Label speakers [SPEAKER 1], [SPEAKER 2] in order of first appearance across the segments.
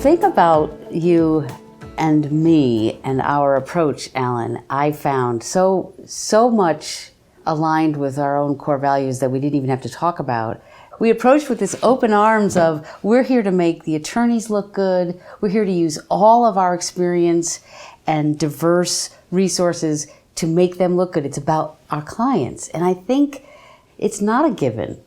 [SPEAKER 1] think about you and me and our approach, Alan, I found so much aligned with our own core values that we didn't even have to talk about. We approached with this open arms of, we're here to make the attorneys look good. We're here to use all of our experience and diverse resources to make them look good. It's about our clients. And I think it's not a given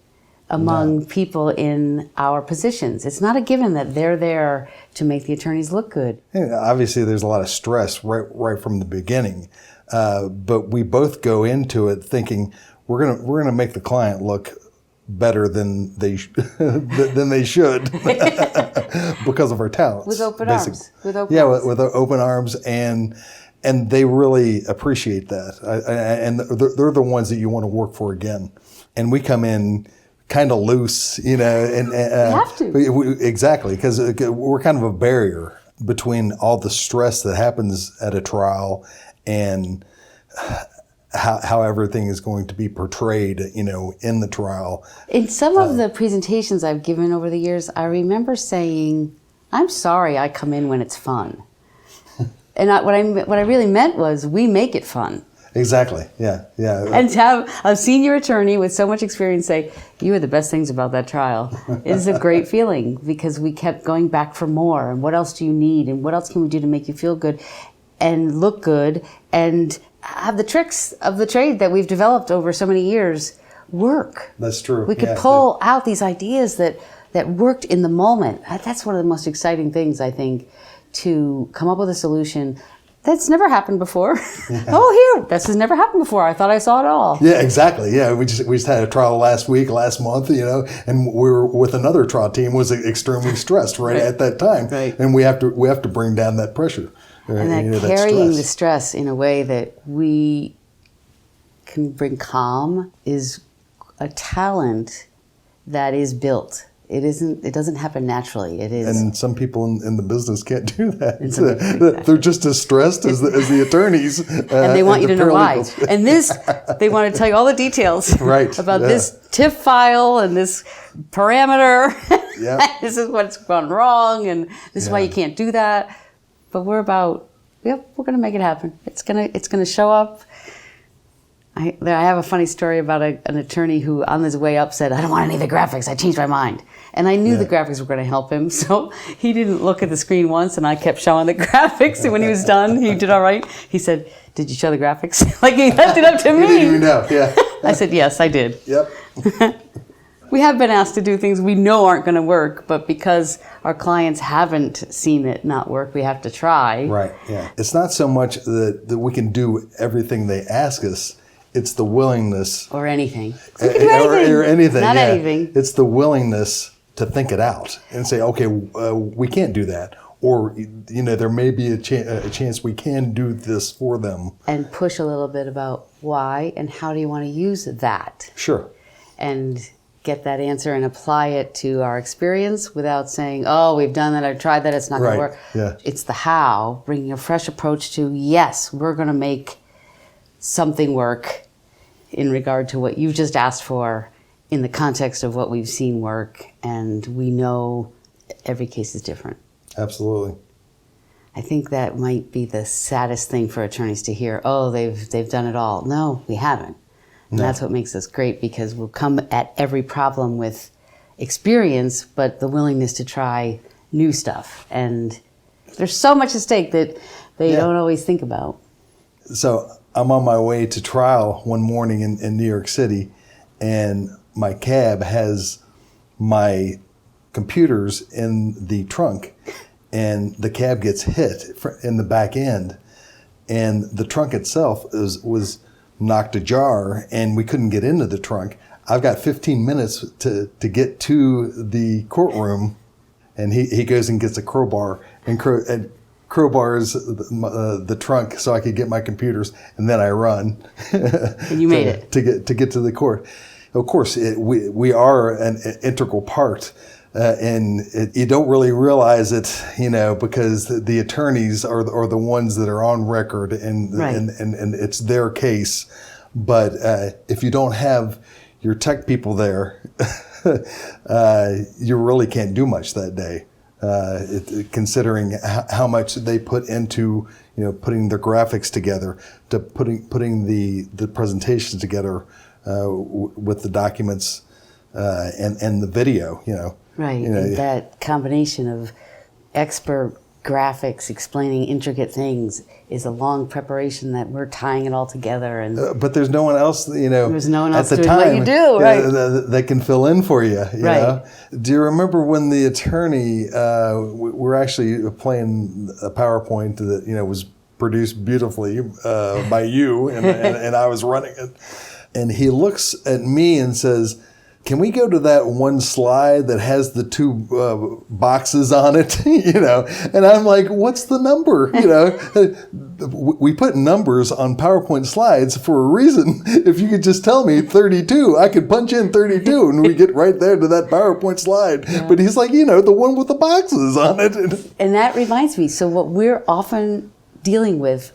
[SPEAKER 1] among people in our positions. It's not a given that they're there to make the attorneys look good.
[SPEAKER 2] And obviously, there's a lot of stress right from the beginning, but we both go into it thinking we're gonna make the client look better than they should because of our talents.
[SPEAKER 1] With open arms. With
[SPEAKER 2] open arms, and they really appreciate that. And they're the ones that you want to work for again. And we come in kind of loose, and
[SPEAKER 1] you have to.
[SPEAKER 2] Exactly, because we're kind of a barrier between all the stress that happens at a trial and how everything is going to be portrayed, in the trial.
[SPEAKER 1] In some of the presentations I've given over the years, I remember saying, "I'm sorry, I come in when it's fun," and what I really meant was, we make it fun.
[SPEAKER 2] Exactly. Yeah.
[SPEAKER 1] And to have a senior attorney with so much experience say, "You are the best things about that trial," is a great feeling, because we kept going back for more. And what else do you need? And what else can we do to make you feel good and look good and have the tricks of the trade that we've developed over so many years work?
[SPEAKER 2] That's true.
[SPEAKER 1] We could pull out these ideas that worked in the moment. That's one of the most exciting things, I think, to come up with a solution that's never happened before. This has never happened before. I thought I saw it all.
[SPEAKER 2] Yeah, exactly. Yeah, we just had a trial last month, and we were with another trial team was extremely stressed right at that time, and we have to bring down that pressure.
[SPEAKER 1] And that carrying the stress in a way that we can bring calm is a talent that is built. It doesn't happen naturally. It is.
[SPEAKER 2] And some people in the business can't do that. They're just as stressed as the attorneys.
[SPEAKER 1] And they want you to know why. And they want to tell you all the details about this TIF file and this parameter. This is what's gone wrong, and this is why you can't do that. But we're about, we're going to make it happen. It's going to show up. I have a funny story about an attorney who, on his way up, said, "I don't want any of the graphics. I changed my mind." And I knew the graphics were going to help him, so he didn't look at the screen once, and I kept showing the graphics. And when he was done, he did all right. He said, "Did you show the graphics?" Like, he left it up to me.
[SPEAKER 2] He didn't even know. Yeah.
[SPEAKER 1] I said, "Yes, I did."
[SPEAKER 2] Yep.
[SPEAKER 1] We have been asked to do things we know aren't going to work, but because our clients haven't seen it not work, we have to try.
[SPEAKER 2] Right. Yeah. It's not so much that we can do everything they ask us. It's the willingness.
[SPEAKER 1] Or anything. We can do anything.
[SPEAKER 2] Or anything.
[SPEAKER 1] Not anything.
[SPEAKER 2] It's the willingness to think it out and say, okay, we can't do that. Or, there may be a chance we can do this for them.
[SPEAKER 1] And push a little bit about why and how do you want to use that.
[SPEAKER 2] Sure.
[SPEAKER 1] And get that answer and apply it to our experience without saying, "Oh, we've done that, I've tried that, it's not going to work."
[SPEAKER 2] Yeah.
[SPEAKER 1] It's the how, bringing a fresh approach to, yes, we're going to make something work in regard to what you've just asked for in the context of what we've seen work, and we know every case is different.
[SPEAKER 2] Absolutely.
[SPEAKER 1] I think that might be the saddest thing for attorneys to hear. "Oh, they've done it all." No, we haven't. And that's what makes us great, because we'll come at every problem with experience, but the willingness to try new stuff. And there's so much at stake that they don't always think about.
[SPEAKER 2] So I'm on my way to trial one morning in New York City, and my cab has my computers in the trunk, and the cab gets hit in the back end, and the trunk itself was knocked ajar, and we couldn't get into the trunk. I've got 15 minutes to get to the courtroom, and he goes and gets a crowbar and crowbars the trunk so I could get my computers, and then I run.
[SPEAKER 1] And you made it
[SPEAKER 2] to get to the court. Of course, we are an integral part. And you don't really realize it, because the attorneys are the ones that are on record, and it's their case. But if you don't have your tech people there, you really can't do much that day. considering how much they put into putting their graphics together, to putting the presentations together with the documents and the video.
[SPEAKER 1] Right, and that combination of expert graphics explaining intricate things is a long preparation that we're tying it all together. And
[SPEAKER 2] but there's no one else,
[SPEAKER 1] there's no one else
[SPEAKER 2] at the
[SPEAKER 1] doing
[SPEAKER 2] time,
[SPEAKER 1] what you do, right?
[SPEAKER 2] That can fill in for you.
[SPEAKER 1] Right.
[SPEAKER 2] Do you remember when the attorney, we're actually playing a PowerPoint that was produced beautifully by you, and I was running it, and he looks at me and says, "Can we go to that one slide that has the two boxes on it?" And I'm like, "What's the number?" We put numbers on PowerPoint slides for a reason. If you could just tell me 32, I could punch in 32 and we get right there to that PowerPoint slide. Yeah. But he's like, the one with the boxes on it.
[SPEAKER 1] And that reminds me, so what we're often dealing with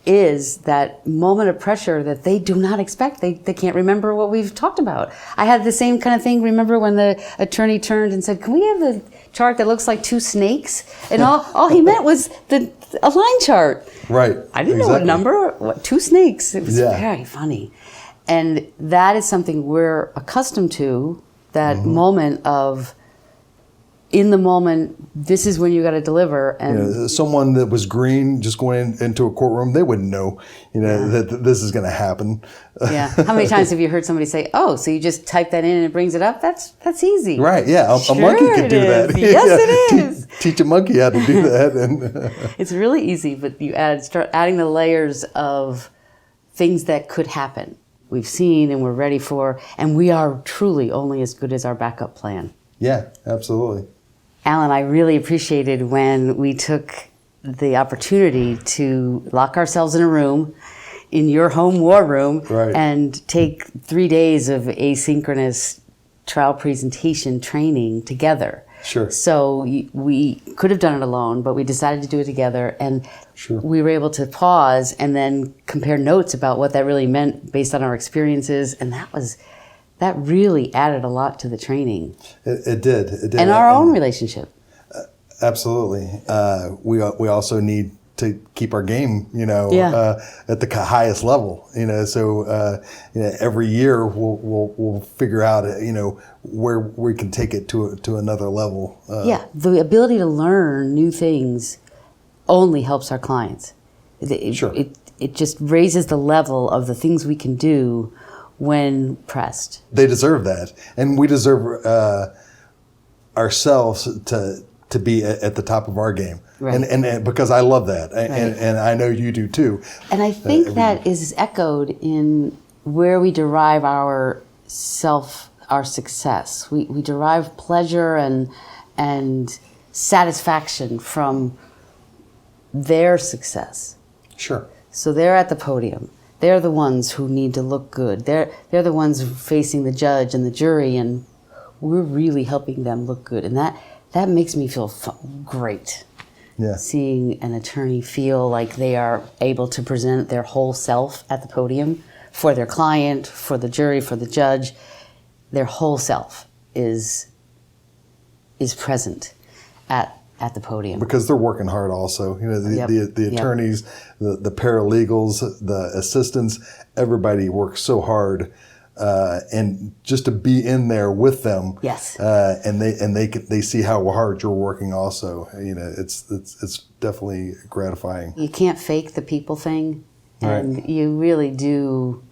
[SPEAKER 1] is that moment of pressure that they do not expect. They can't remember what we've talked about. I had the same kind of thing. Remember when the attorney turned and said, "Can we have the chart that looks like two snakes?" And all he meant was a line chart.
[SPEAKER 2] Right.
[SPEAKER 1] I didn't know what number, two snakes. It was very funny. And that is something we're accustomed to, that moment of, in the moment, this is when you got to deliver. And
[SPEAKER 2] someone that was green just going into a courtroom, they wouldn't know, that this is going to happen.
[SPEAKER 1] Yeah. How many times have you heard somebody say, "Oh, so you just type that in and it brings it up"? That's easy.
[SPEAKER 2] Right. Yeah. A monkey could do that.
[SPEAKER 1] Yes, it is.
[SPEAKER 2] Teach a monkey how to do that. And
[SPEAKER 1] it's really easy, but you start adding the layers of things that could happen. We've seen and we're ready for, and we are truly only as good as our backup plan.
[SPEAKER 2] Yeah, absolutely.
[SPEAKER 1] Alan, I really appreciated when we took the opportunity to lock ourselves in a room, in your home war room, and take 3 days of asynchronous trial presentation training together.
[SPEAKER 2] Sure.
[SPEAKER 1] So we could have done it alone, but we decided to do it together, and we were able to pause and then compare notes about what that really meant based on our experiences, and that really added a lot to the training.
[SPEAKER 2] It did.
[SPEAKER 1] And our own relationship.
[SPEAKER 2] Absolutely. We also need to keep our game, at the highest level. So every year we'll figure out, where we can take it to another level.
[SPEAKER 1] The ability to learn new things only helps our clients. It just raises the level of the things we can do when pressed.
[SPEAKER 2] They deserve that, and we deserve ourselves to be at the top of our game. Right. And because I love that, and I know you do too.
[SPEAKER 1] And I think that is echoed in where we derive our success. We derive pleasure and satisfaction from their success.
[SPEAKER 2] Sure.
[SPEAKER 1] So they're at the podium. They're the ones who need to look good. They're the ones facing the judge and the jury, and we're really helping them look good. And that makes me feel great.
[SPEAKER 2] Yeah.
[SPEAKER 1] Seeing an attorney feel like they are able to present their whole self at the podium for their client, for the jury, for the judge. Their whole self is present at the podium.
[SPEAKER 2] Because they're working hard also. The attorneys, the paralegals, the assistants, everybody works so hard. And just to be in there with them,
[SPEAKER 1] yes,
[SPEAKER 2] and they see how hard you're working also. It's definitely gratifying.
[SPEAKER 1] You can't fake the people thing, and you really do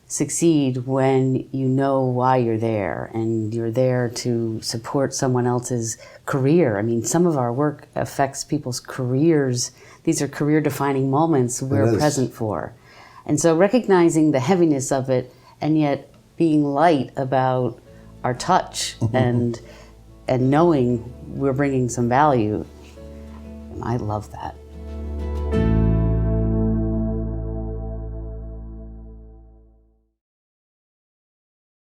[SPEAKER 1] succeed when you know why you're there, and you're there to support someone else's career. I mean, some of our work affects people's careers. These are career-defining moments we're present for, and so recognizing the heaviness of it, and yet being light about our touch and knowing we're bringing some value. I love that.